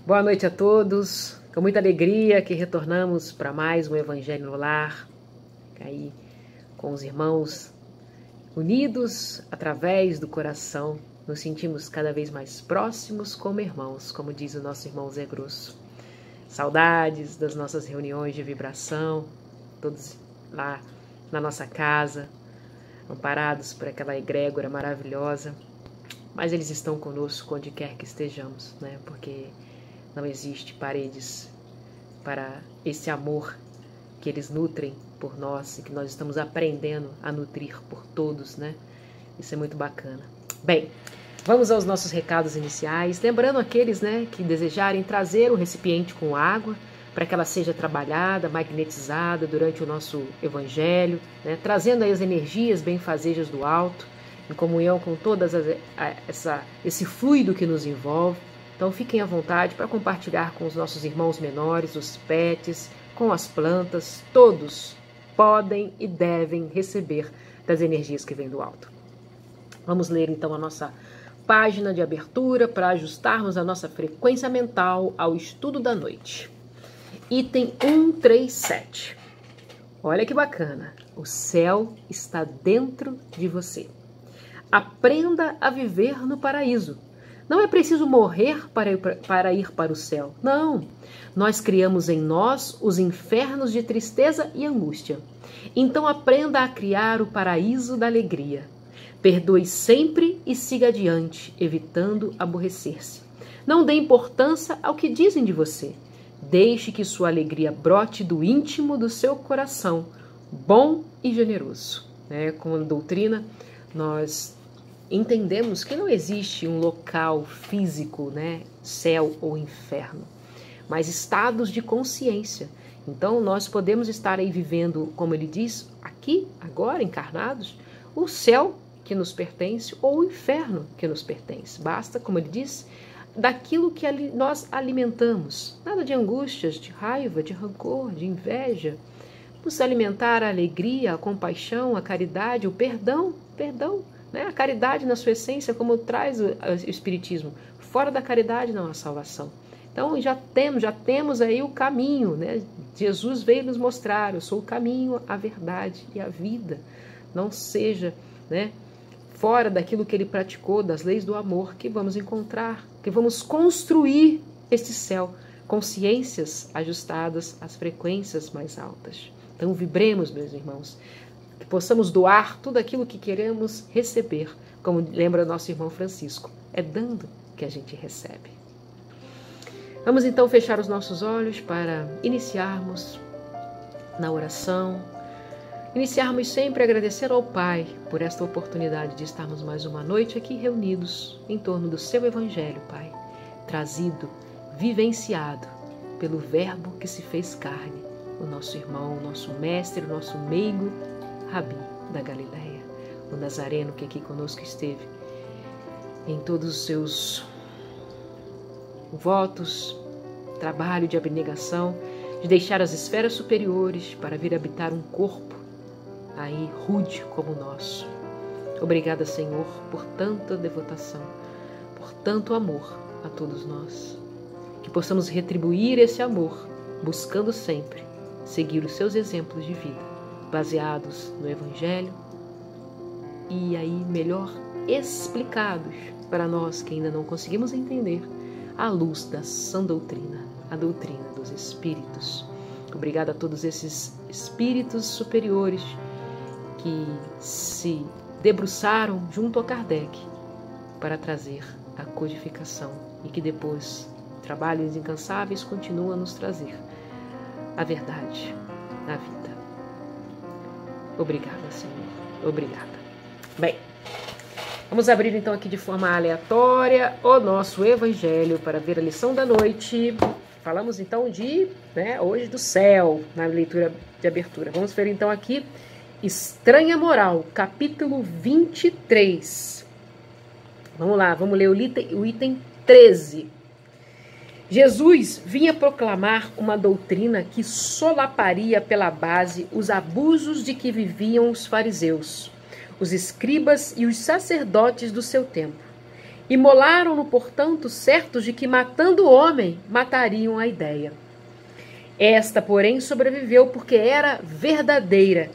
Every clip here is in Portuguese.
Boa noite a todos, com muita alegria que retornamos para mais um Evangelho no Lar, aí com os irmãos unidos através do coração, nos sentimos cada vez mais próximos como irmãos, como diz o nosso irmão Zé Grosso. Saudades das nossas reuniões de vibração, todos lá na nossa casa, amparados por aquela egrégora maravilhosa, mas eles estão conosco onde quer que estejamos, né? Porque não existe paredes para esse amor que eles nutrem por nós e que nós estamos aprendendo a nutrir por todos, né? Isso é muito bacana. Bem, vamos aos nossos recados iniciais, lembrando aqueles, né, que desejarem trazer o recipiente com água para que ela seja trabalhada, magnetizada durante o nosso evangelho, né, trazendo aí as energias benfazejas do alto, em comunhão com todas esse fluido que nos envolve. Então fiquem à vontade para compartilhar com os nossos irmãos menores, os pets, com as plantas. Todos podem e devem receber das energias que vêm do alto. Vamos ler então a nossa página de abertura para ajustarmos a nossa frequência mental ao estudo da noite. Item 137. Olha que bacana. O céu está dentro de você. Aprenda a viver no paraíso. Não é preciso morrer para ir para o céu. Não. Nós criamos em nós os infernos de tristeza e angústia. Então aprenda a criar o paraíso da alegria. Perdoe sempre e siga adiante, evitando aborrecer-se. Não dê importância ao que dizem de você. Deixe que sua alegria brote do íntimo do seu coração, bom e generoso. Com a doutrina, nós entendemos que não existe um local físico, céu ou inferno, mas estados de consciência. Então nós podemos estar aí vivendo, como ele diz, aqui, agora, encarnados, o céu que nos pertence ou o inferno que nos pertence. Basta, como ele diz, daquilo que nós alimentamos. Nada de angústias, de raiva, de rancor, de inveja. Nos alimentar a alegria, a compaixão, a caridade, o perdão. A caridade na sua essência, como traz o Espiritismo. Fora da caridade não há salvação. Então já temos aí o caminho, né? Jesus veio nos mostrar: eu sou o caminho, a verdade e a vida. Não seja, fora daquilo que ele praticou, das leis do amor, que vamos encontrar, que vamos construir este céu, consciências ajustadas às frequências mais altas. Então vibremos, meus irmãos, que possamos doar tudo aquilo que queremos receber, como lembra nosso irmão Francisco, é dando que a gente recebe. Vamos então fechar os nossos olhos para iniciarmos na oração, iniciarmos sempre agradecendo ao Pai por esta oportunidade de estarmos mais uma noite aqui reunidos em torno do seu Evangelho, Pai, trazido, vivenciado pelo Verbo que se fez carne, o nosso irmão, o nosso mestre, o nosso meigo, Rabi da Galileia, o Nazareno que aqui conosco esteve, em todos os seus votos, trabalho de abnegação, de deixar as esferas superiores para vir habitar um corpo aí rude como o nosso. Obrigada, Senhor, por tanta devotação, por tanto amor a todos nós. Que possamos retribuir esse amor, buscando sempre seguir os seus exemplos de vida, baseados no Evangelho e aí melhor explicados para nós que ainda não conseguimos entender à luz da sã doutrina, a doutrina dos Espíritos. Obrigada a todos esses Espíritos superiores que se debruçaram junto a Kardec para trazer a codificação e que depois, trabalhos incansáveis, continuam a nos trazer a verdade, a vida. Obrigada, Senhor. Obrigada. Bem, vamos abrir então aqui de forma aleatória o nosso Evangelho para ver a lição da noite. Falamos então hoje do céu, na leitura de abertura. Vamos ver então aqui Estranha Moral, capítulo 23. Vamos lá, vamos ler o item 13. Jesus vinha proclamar uma doutrina que solaparia pela base os abusos de que viviam os fariseus, os escribas e os sacerdotes do seu tempo. Imolaram-no, portanto, certos de que, matando o homem, matariam a ideia. Esta, porém, sobreviveu porque era verdadeira.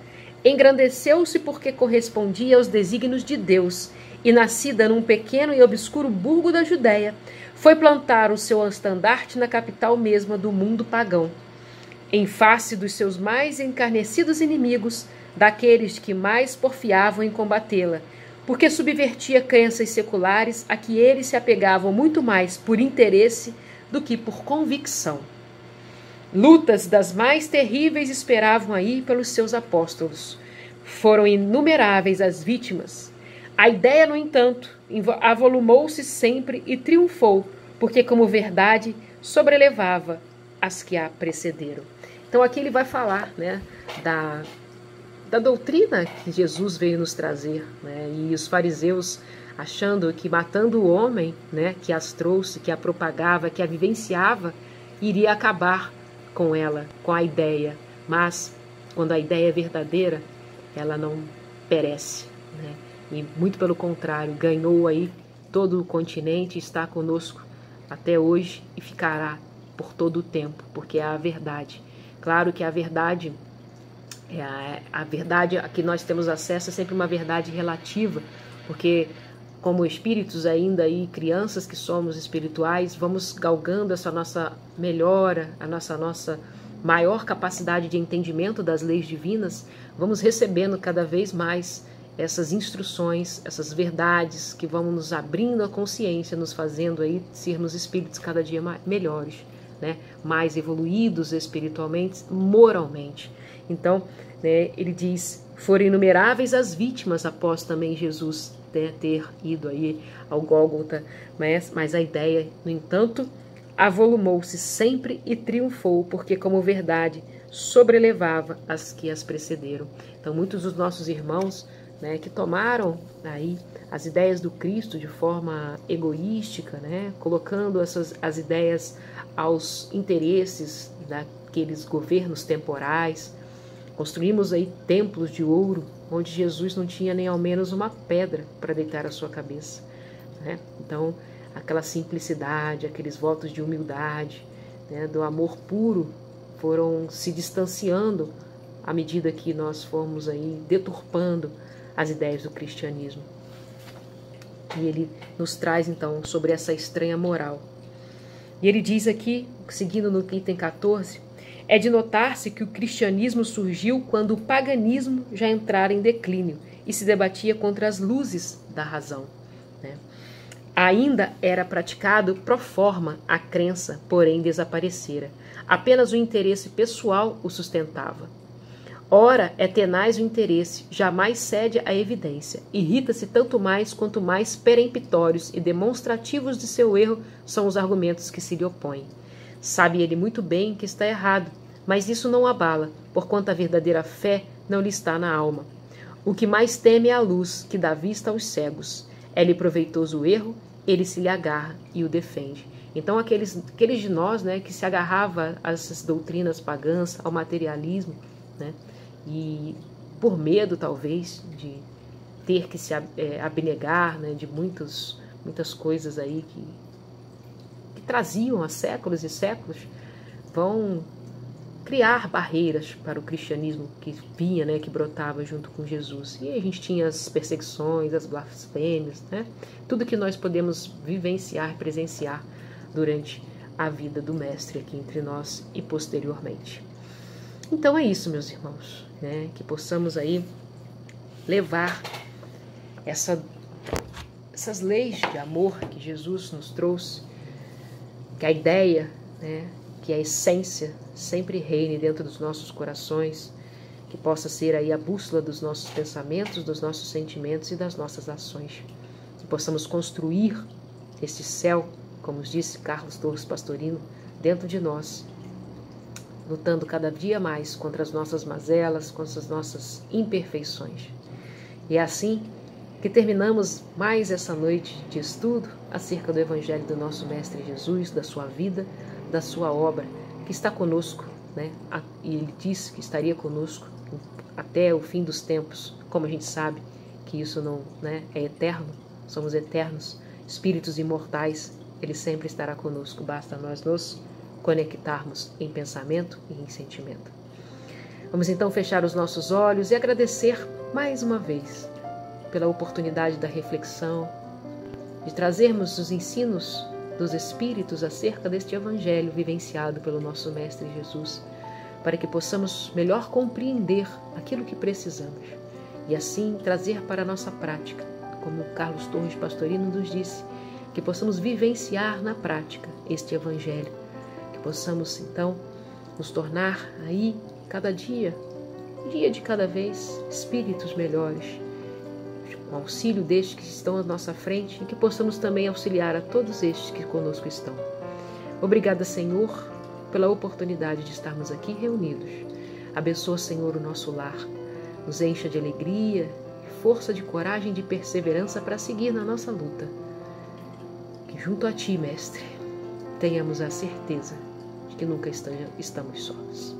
Engrandeceu-se porque correspondia aos desígnios de Deus, e, nascida num pequeno e obscuro burgo da Judéia, foi plantar o seu estandarte na capital mesma do mundo pagão, em face dos seus mais encarnecidos inimigos, daqueles que mais porfiavam em combatê-la, porque subvertia crenças seculares a que eles se apegavam muito mais por interesse do que por convicção. Lutas das mais terríveis esperavam aí pelos seus apóstolos. Foram inumeráveis as vítimas. A ideia, no entanto, avolumou-se sempre e triunfou, porque como verdade sobrelevava as que a precederam. Então aqui ele vai falar, né, da doutrina que Jesus veio nos trazer, né, e os fariseus achando que matando o homem, né, que as trouxe, que a propagava, que a vivenciava, iria acabar com ela, com a ideia. Mas quando a ideia é verdadeira, ela não perece, né? E muito pelo contrário, ganhou aí todo o continente, está conosco até hoje e ficará por todo o tempo, porque é a verdade. Claro que a verdade a que nós temos acesso é sempre uma verdade relativa, porque como espíritos ainda e crianças que somos espirituais, vamos galgando essa nossa melhora, a nossa maior capacidade de entendimento das leis divinas, vamos recebendo cada vez mais essas instruções, essas verdades que vão nos abrindo a consciência, nos fazendo aí sermos espíritos cada dia melhores, né? Mais evoluídos espiritualmente, moralmente. Então, né, ele diz, foram inumeráveis as vítimas após também Jesus, né, ter ido aí ao Gólgota, mas a ideia, no entanto, avolumou-se sempre e triunfou, porque como verdade sobrelevava as que as precederam. Então, muitos dos nossos irmãos, né, que tomaram aí as ideias do Cristo de forma egoística, né, colocando as ideias aos interesses daqueles governos temporais. Construímos aí templos de ouro, onde Jesus não tinha nem ao menos uma pedra para deitar a sua cabeça, né? Então, aquela simplicidade, aqueles votos de humildade, né, do amor puro, foram se distanciando à medida que nós fomos aí deturpando as ideias do cristianismo. E ele nos traz, então, sobre essa estranha moral. E ele diz aqui, seguindo no item 14, é de notar-se que o cristianismo surgiu quando o paganismo já entrara em declínio e se debatia contra as luzes da razão, né? Ainda era praticado pro forma a crença, porém desaparecera. Apenas o interesse pessoal o sustentava. Ora, é tenaz o interesse, jamais cede à evidência. Irrita-se tanto mais quanto mais peremptórios e demonstrativos de seu erro são os argumentos que se lhe opõem. Sabe ele muito bem que está errado, mas isso não abala, porquanto a verdadeira fé não lhe está na alma. O que mais teme é a luz, que dá vista aos cegos. É-lhe proveitoso o erro, ele se lhe agarra e o defende. Então, aqueles de nós, né, que se agarrava a essas doutrinas pagãs, ao materialismo, né, e por medo, talvez, de ter que se abnegar, né, de muitas coisas aí que traziam há séculos e séculos, vão criar barreiras para o cristianismo que vinha, né, que brotava junto com Jesus. E a gente tinha as perseguições, as blasfêmias, né, tudo que nós podemos vivenciar, presenciar durante a vida do Mestre aqui entre nós e posteriormente. Então é isso, meus irmãos, né, que possamos aí levar essas leis de amor que Jesus nos trouxe, que a ideia, né, que a essência sempre reine dentro dos nossos corações, que possa ser aí a bússola dos nossos pensamentos, dos nossos sentimentos e das nossas ações. Que possamos construir este céu, como disse Carlos Torres Pastorino, dentro de nós, lutando cada dia mais contra as nossas mazelas, contra as nossas imperfeições. E é assim que terminamos mais essa noite de estudo acerca do Evangelho do nosso Mestre Jesus, da sua vida, da sua obra, que está conosco, né? E ele disse que estaria conosco até o fim dos tempos. Como a gente sabe que isso não, né, é eterno, somos eternos, espíritos imortais, Ele sempre estará conosco, basta nós nos conectarmos em pensamento e em sentimento. Vamos então fechar os nossos olhos e agradecer mais uma vez pela oportunidade da reflexão, de trazermos os ensinos dos Espíritos acerca deste Evangelho vivenciado pelo nosso Mestre Jesus, para que possamos melhor compreender aquilo que precisamos e assim trazer para a nossa prática, como Carlos Torres Pastorino nos disse, que possamos vivenciar na prática este Evangelho, que possamos então nos tornar aí cada dia, um dia de cada vez, espíritos melhores, com auxílio destes que estão à nossa frente e que possamos também auxiliar a todos estes que conosco estão. Obrigada, Senhor, pela oportunidade de estarmos aqui reunidos. Abençoa, Senhor, o nosso lar. Nos encha de alegria, força de coragem e de perseverança para seguir na nossa luta. Que junto a Ti, Mestre, tenhamos a certeza de que nunca estamos sós.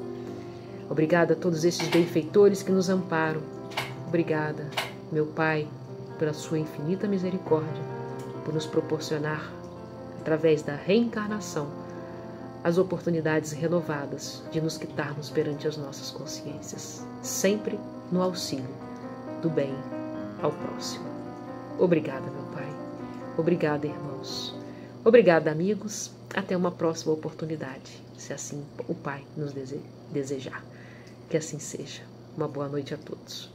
Obrigada a todos esses benfeitores que nos amparam. Obrigada, meu Pai, pela Sua infinita misericórdia, por nos proporcionar, através da reencarnação, as oportunidades renovadas de nos quitarmos perante as nossas consciências, sempre no auxílio do bem ao próximo. Obrigada, meu Pai. Obrigada, irmãos. Obrigada, amigos. Até uma próxima oportunidade, se assim o Pai nos desejar. Que assim seja. Uma boa noite a todos.